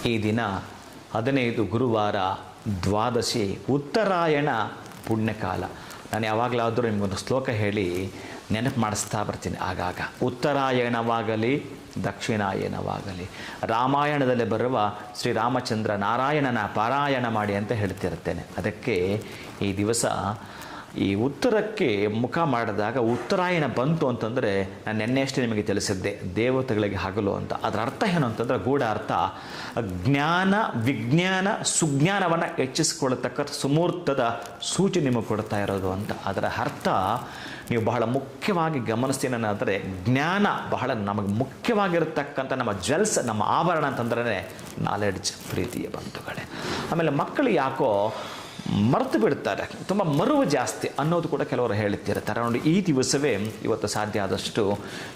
ಈ ದಿನ 15 ಗುರುವಾರ ದ್ವಾದಶಿ ಉತ್ತರಾಯಣ ಪುಣ್ಯಕಾಲ. ನಾನು ಯಾವಾಗಲಾದರೂ ನಿಮಗೊಂದು ಶ್ಲೋಕ ಹೇಳಿ ನೆನಪು ಮಾಡಿಸ್ತಾ ಬರ್ತೀನಿ ಆಗಾಗ. ಉತ್ತರಾಯಣವಾಗಲಿ ದಕ್ಷಿಣಾಯನವಾಗಲಿ, ರಾಮಾಯಣದಲ್ಲಿ ಬರುವ ಶ್ರೀರಾಮಚಂದ್ರ ನಾರಾಯಣನ ಪಾರಾಯಣ ಮಾಡಿ ಅಂತ ಹೇಳ್ತಿರ್ತೇನೆ. ಅದಕ್ಕೆ ಈ ದಿವಸ ಈ ಉತ್ತರಕ್ಕೆ ಮುಖ ಮಾಡಿದಾಗ ಉತ್ತರಾಯಣ ಬಂತು ಅಂತಂದರೆ ನಾನು ನೆನ್ನೆಯಷ್ಟೇ ನಿಮಗೆ ತಿಳಿಸಿದ್ದೆ, ದೇವತೆಗಳಿಗೆ ಹಗಲು ಅಂತ. ಅದರ ಅರ್ಥ ಏನು ಅಂತಂದರೆ, ಗೂಢ ಅರ್ಥ ಜ್ಞಾನ ವಿಜ್ಞಾನ ಸುಜ್ಞಾನವನ್ನು ಹೆಚ್ಚಿಸಿಕೊಳ್ಳತಕ್ಕ ಸುಮೂರ್ತದ ಸೂಚನೆ ನಿಮಗೆ ಕೊಡ್ತಾ ಇರೋದು ಅಂತ. ಅದರ ಅರ್ಥ ನೀವು ಬಹಳ ಮುಖ್ಯವಾಗಿ ಗಮನಿಸ್ತೀನಾದರೆ, ಜ್ಞಾನ ಬಹಳ ನಮಗೆ ಮುಖ್ಯವಾಗಿರತಕ್ಕಂಥ ನಮ್ಮ ಜ್ವೆಲ್ಸ್, ನಮ್ಮ ಆಭರಣ ಅಂತಂದ್ರೆ ನಾಲೆಡ್ಜ್, ಪ್ರೀತಿಯ ಬಂಧುಗಳೇ. ಆಮೇಲೆ ಮಕ್ಕಳು ಯಾಕೋ ಮರೆತು ಬಿಡ್ತಾರೆ, ತುಂಬ ಮರುವು ಜಾಸ್ತಿ ಅನ್ನೋದು ಕೂಡ ಕೆಲವರು ಹೇಳ್ತಿರ್ತಾರೆ ನೋಡಿ. ಈ ದಿವಸವೇ ಇವತ್ತು ಸಾಧ್ಯ ಆದಷ್ಟು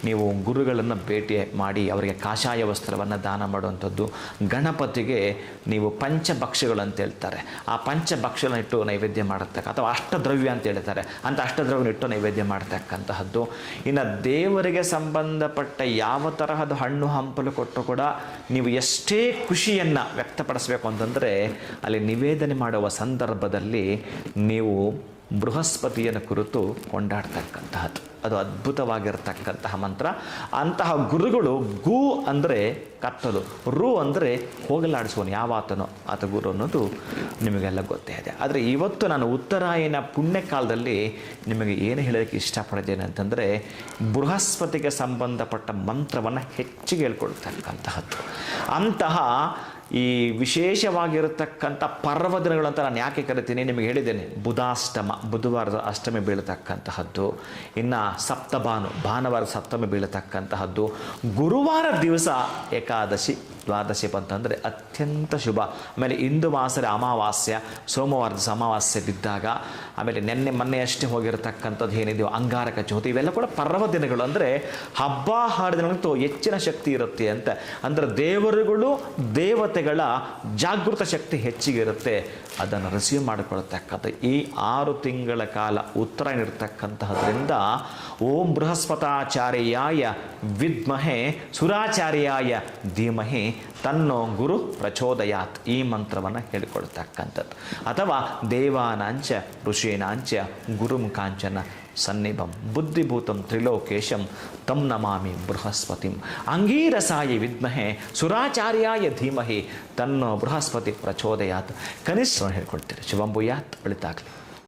ನೀವು ಗುರುಗಳನ್ನು ಭೇಟಿ ಮಾಡಿ ಅವರಿಗೆ ಕಾಷಾಯ ವಸ್ತ್ರವನ್ನು ದಾನ ಮಾಡುವಂಥದ್ದು. ಗಣಪತಿಗೆ ನೀವು ಪಂಚಭಕ್ಷಗಳು ಅಂತ ಹೇಳ್ತಾರೆ, ಆ ಪಂಚಭಕ್ಷಗಳನ್ನ ಇಟ್ಟು ನೈವೇದ್ಯ ಮಾಡತಕ್ಕ, ಅಥವಾ ಅಷ್ಟದ್ರವ್ಯ ಅಂತ ಹೇಳ್ತಾರೆ, ಅಂತ ಅಷ್ಟದ್ರವ್ಯ ಇಟ್ಟು ನೈವೇದ್ಯ ಮಾಡತಕ್ಕಂತಹದ್ದು. ಇನ್ನು ದೇವರಿಗೆ ಸಂಬಂಧಪಟ್ಟ ಯಾವ ತರಹದ ಹಣ್ಣು ಹಂಪಲು ಕೊಟ್ಟರು ಕೂಡ ನೀವು ಎಷ್ಟೇ ಖುಷಿಯನ್ನು ವ್ಯಕ್ತಪಡಿಸಬೇಕು ಅಂತಂದರೆ, ಅಲ್ಲಿ ನಿವೇದನೆ ಮಾಡುವ ಸಂದರ್ಭದಲ್ಲಿ ನೀವು ಬೃಹಸ್ಪತಿಯನ್ನು ಕುರಿತು ಕೊಂಡಾಡ್ತಕ್ಕಂತಹದ್ದು. ಅದು ಅದ್ಭುತವಾಗಿರ್ತಕ್ಕಂತಹ ಮಂತ್ರ. ಅಂತಹ ಗುರುಗಳು, ಗು ಅಂದರೆ ಕತ್ತಲು, ರು ಅಂದರೆ ಹೋಗಲಾಡಿಸುವನು ಯಾವಾತನೋ ಆತ ಗುರು ಅನ್ನೋದು ನಿಮಗೆಲ್ಲ ಗೊತ್ತೇ ಇದೆ. ಆದರೆ ಇವತ್ತು ನಾನು ಉತ್ತರಾಯಣ ಪುಣ್ಯಕಾಲದಲ್ಲಿ ನಿಮಗೆ ಏನು ಹೇಳೋಕ್ಕೆ ಇಷ್ಟಪಡ್ತೇನೆ ಅಂತಂದರೆ, ಬೃಹಸ್ಪತಿಗೆ ಸಂಬಂಧಪಟ್ಟ ಮಂತ್ರವನ್ನು ಹೆಚ್ಚಿಗೆ ಹೇಳ್ಕೊಳ್ತಕ್ಕಂತಹದ್ದು. ಅಂತಹ ಈ ವಿಶೇಷವಾಗಿರತಕ್ಕಂಥ ಪರ್ವ ದಿನಗಳಂತ ನಾನು ಯಾಕೆ ಕರಿತೀನಿ ನಿಮಗೆ ಹೇಳಿದ್ದೇನೆ. ಬುಧಾಷ್ಟಮ, ಬುಧವಾರದ ಅಷ್ಟಮಿ ಬೀಳತಕ್ಕಂತಹದ್ದು. ಇನ್ನು ಸಪ್ತಭಾನು, ಭಾನುವಾರ ಸಪ್ತಮಿ ಬೀಳತಕ್ಕಂತಹದ್ದು. ಗುರುವಾರ ದಿವಸ ಏಕಾದಶಿ ದ್ವಾದಶಿ ಬಂತಂದರೆ ಅತ್ಯಂತ ಶುಭ. ಆಮೇಲೆ ಇಂದು ಮಾಸದ ಅಮಾವಾಸ್ಯ, ಸೋಮವಾರದ ಅಮಾವಾಸ್ಯೆ ಬಿದ್ದಾಗ, ಆಮೇಲೆ ಮೊನ್ನೆಯಷ್ಟೇ ಹೋಗಿರತಕ್ಕಂಥದ್ದು ಏನಿದೆಯೋ ಅಂಗಾರಕ ಜ್ಯೋತಿ, ಇವೆಲ್ಲ ಕೂಡ ಪರ್ವ ದಿನಗಳು. ಅಂದರೆ ಹಬ್ಬ ಹರಿದಿನಗಳಂತೂ ಹೆಚ್ಚಿನ ಶಕ್ತಿ ಇರುತ್ತೆ ಅಂತ. ಅಂದರೆ ದೇವರುಗಳು ದೇವತೆಗಳ ಜಾಗೃತ ಶಕ್ತಿ ಹೆಚ್ಚಿಗೆ ಇರುತ್ತೆ. ಅದನ್ನು ರಿಸೀವ್ ಮಾಡಿಕೊಳ್ತಕ್ಕಂಥ ಈ 6 ತಿಂಗಳ ಕಾಲ ಉತ್ತರಾಯಣ ಇರತಕ್ಕಂತಹದ್ರಿಂದ ಓಂ ಬೃಹಸ್ಪತಾಚಾರ್ಯಾಯ ವಿದ್ಮಹೆ ಸುರಾಚಾರ್ಯಾಯ ಧೀಮಹಿ ತನ್ನೋ ಗುರು ಪ್ರಚೋದಯಾತ್, ಈ ಮಂತ್ರವನ್ನು ಹೇಳಿಕೊಳ್ತಕ್ಕಂಥದ್ದು. ಅಥವಾ ದೇವಾನಾಂಚ ಋಷೀನಾಂಚ ಗುರುಮುಖಾಂಚನ ಸನ್ನಿಭಂ ಬುದ್ಧಿಭೂತಂ ತ್ರಿಲೋಕೇಶಂ ತಂ ನಮಾಮಿ ಬೃಹಸ್ಪತಿಂ ಅಂಗೀರಸಾಯ ವಿದ್ಮಹೆ ಸುರಾಚಾರ್ಯಾಯ ಧೀಮಹಿ ತನ್ನೋ ಬೃಹಸ್ಪತಿ ಪ್ರಚೋದಯಾತ್. ಕನಿಷ್ಠ ಹೇಳ್ಕೊಳ್ತೀರಿ. ಶುಭಂ ಭೂಯಾತ್, ಒಳಿತಾಗಲಿ.